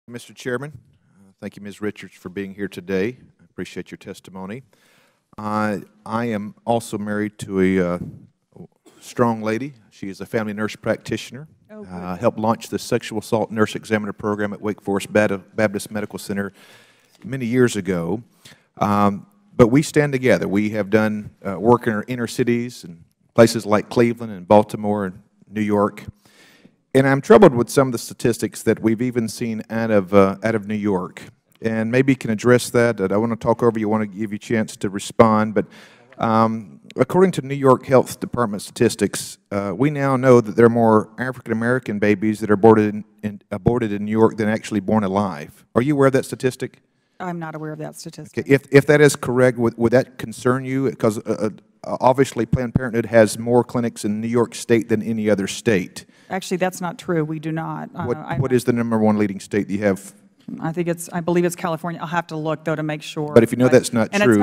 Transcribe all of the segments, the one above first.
Mr. Chairman, thank you, Ms. Richards, for being here today. I appreciate your testimony. I am also married to a strong lady. She is a family nurse practitioner. Helped launch the Sexual Assault Nurse Examiner Program at Wake Forest Baptist Medical Center many years ago. But we stand together. We have done work in our inner cities and places like Cleveland and Baltimore and New York. And I'm troubled with some of the statistics that we've even seen out of New York. And maybe you can address that. I want to talk over you. I want to give you a chance to respond. But according to New York Health Department statistics, we now know that there are more African-American babies that are aborted in New York than actually born alive. Are you aware of that statistic? I'm not aware of that statistic. Okay. If that is correct, would that concern you? Because obviously Planned Parenthood has more clinics in New York State than any other state. Actually, that's not true. We do not. What is the #1 leading state that you have? I believe it's California. I'll have to look, though, to make sure. But if you know that's not true. And it's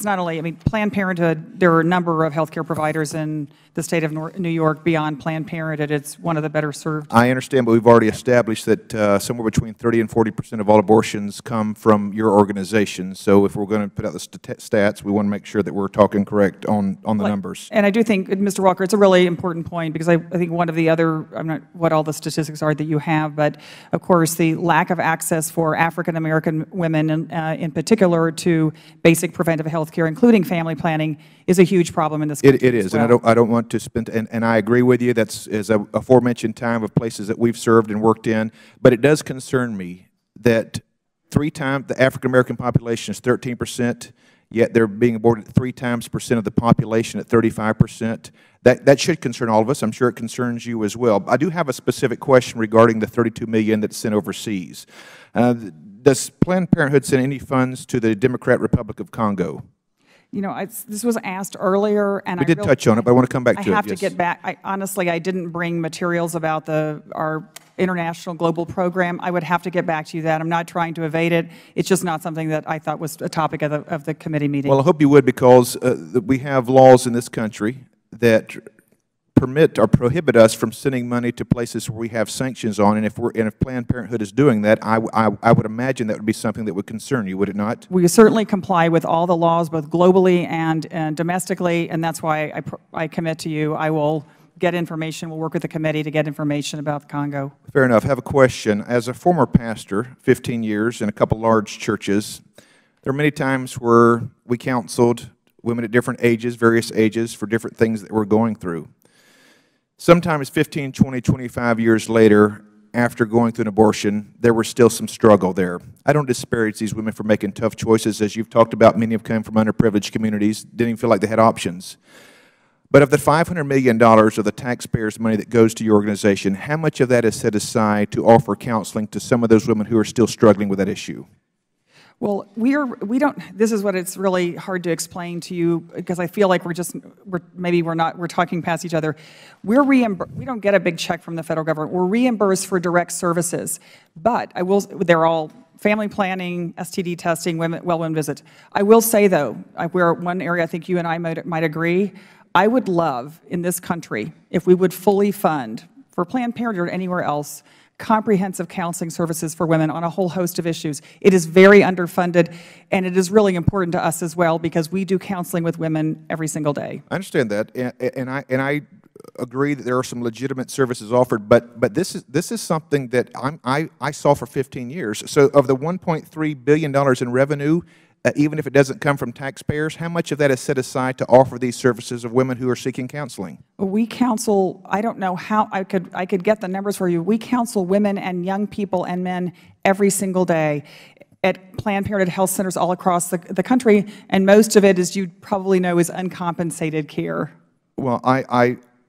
not only, I mean, Planned Parenthood, there are a number of healthcare providers in the state of New York beyond Planned Parenthood. It's one of the better served. I understand, but we've already established that somewhere between 30 and 40% of all abortions come from your organization. So if we're going to put out the stats, we want to make sure that we're talking correct on the numbers. And I do think, Mr. Walker, it's a really important point, because I think one of the other, I'm not what all the statistics are that you have, but of course the lack of access for African-American women in particular to basic preventive health care, including family planning, is a huge problem in this country. It is, and I don't want to spend, and I agree with you, that's as a aforementioned time of places that we've served and worked in, but it does concern me that 3 times the African-American population is 13%, yet they're being aborted 3 times % of the population at 35%. That should concern all of us. I'm sure it concerns you as well. I do have a specific question regarding the $32 million that's sent overseas. Does Planned Parenthood send any funds to the Democratic Republic of Congo? You know, this was asked earlier, and we did touch on it, but I want to come back to it. I have to get back. Honestly, I didn't bring materials about our international global program. I would have to get back to you that. I'm not trying to evade it. It's just not something that I thought was a topic of the committee meeting. Well, I hope you would, because we have laws in this country that permit or prohibit us from sending money to places where we have sanctions on, and if Planned Parenthood is doing that, I would imagine that would be something that would concern you, would it not? We certainly comply with all the laws, both globally and domestically, and that's why I commit to you. I will get information. We'll work with the committee to get information about the Congo. Fair enough. I have a question. As a former pastor, 15 years in a couple large churches, there are many times where we counseled women at different ages, various ages, for different things that we're going through. Sometimes 15, 20, 25 years later, after going through an abortion, there was still some struggle there. I don't disparage these women for making tough choices. As you've talked about, many have come from underprivileged communities, didn't even feel like they had options. But of the $500 million of the taxpayers' money that goes to your organization, how much of that is set aside to offer counseling to some of those women who are still struggling with that issue? Well, we don't, this is what it's really hard to explain to you, because I feel like we're talking past each other. We don't get a big check from the federal government. We're reimbursed for direct services, but they're all family planning, STD testing, well-women visits. I will say, though, one area I think you and I might agree, I would love in this country if we would fully fund, for Planned Parenthood or anywhere else, comprehensive counseling services for women on a whole host of issues. It is very underfunded, and it is really important to us as well, because we do counseling with women every single day. I understand that, and I agree that there are some legitimate services offered, but this is something that I saw for 15 years. So of the $1.3 billion in revenue, even if it doesn't come from taxpayers, how much of that is set aside to offer these services of women who are seeking counseling? We counsel, I don't know how, I could get the numbers for you. We counsel women and young people and men every single day at Planned Parenthood health centers all across the country, and most of it, as you probably know, is uncompensated care. Well,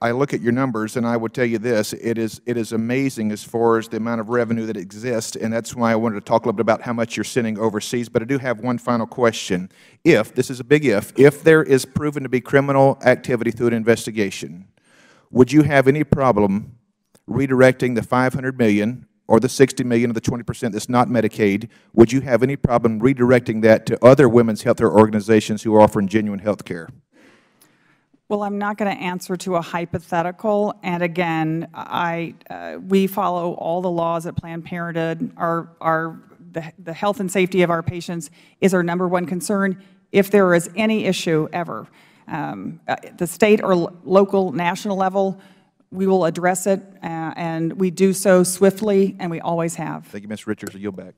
I look at your numbers, and I would tell you this, it is amazing as far as the amount of revenue that exists, and that's why I wanted to talk a little bit about how much you're sending overseas. But I do have one final question. This is a big if there is proven to be criminal activity through an investigation, would you have any problem redirecting the $500 million or the $60 million of the 20% that's not Medicaid? Would you have any problem redirecting that to other women's health care organizations who are offering genuine health care? Well, I'm not going to answer to a hypothetical. And again, we follow all the laws at Planned Parenthood. The health and safety of our patients is our #1 concern. If there is any issue ever, the state or local, national level, we will address it, and we do so swiftly, and we always have. Thank you, Ms. Richards. You'll back.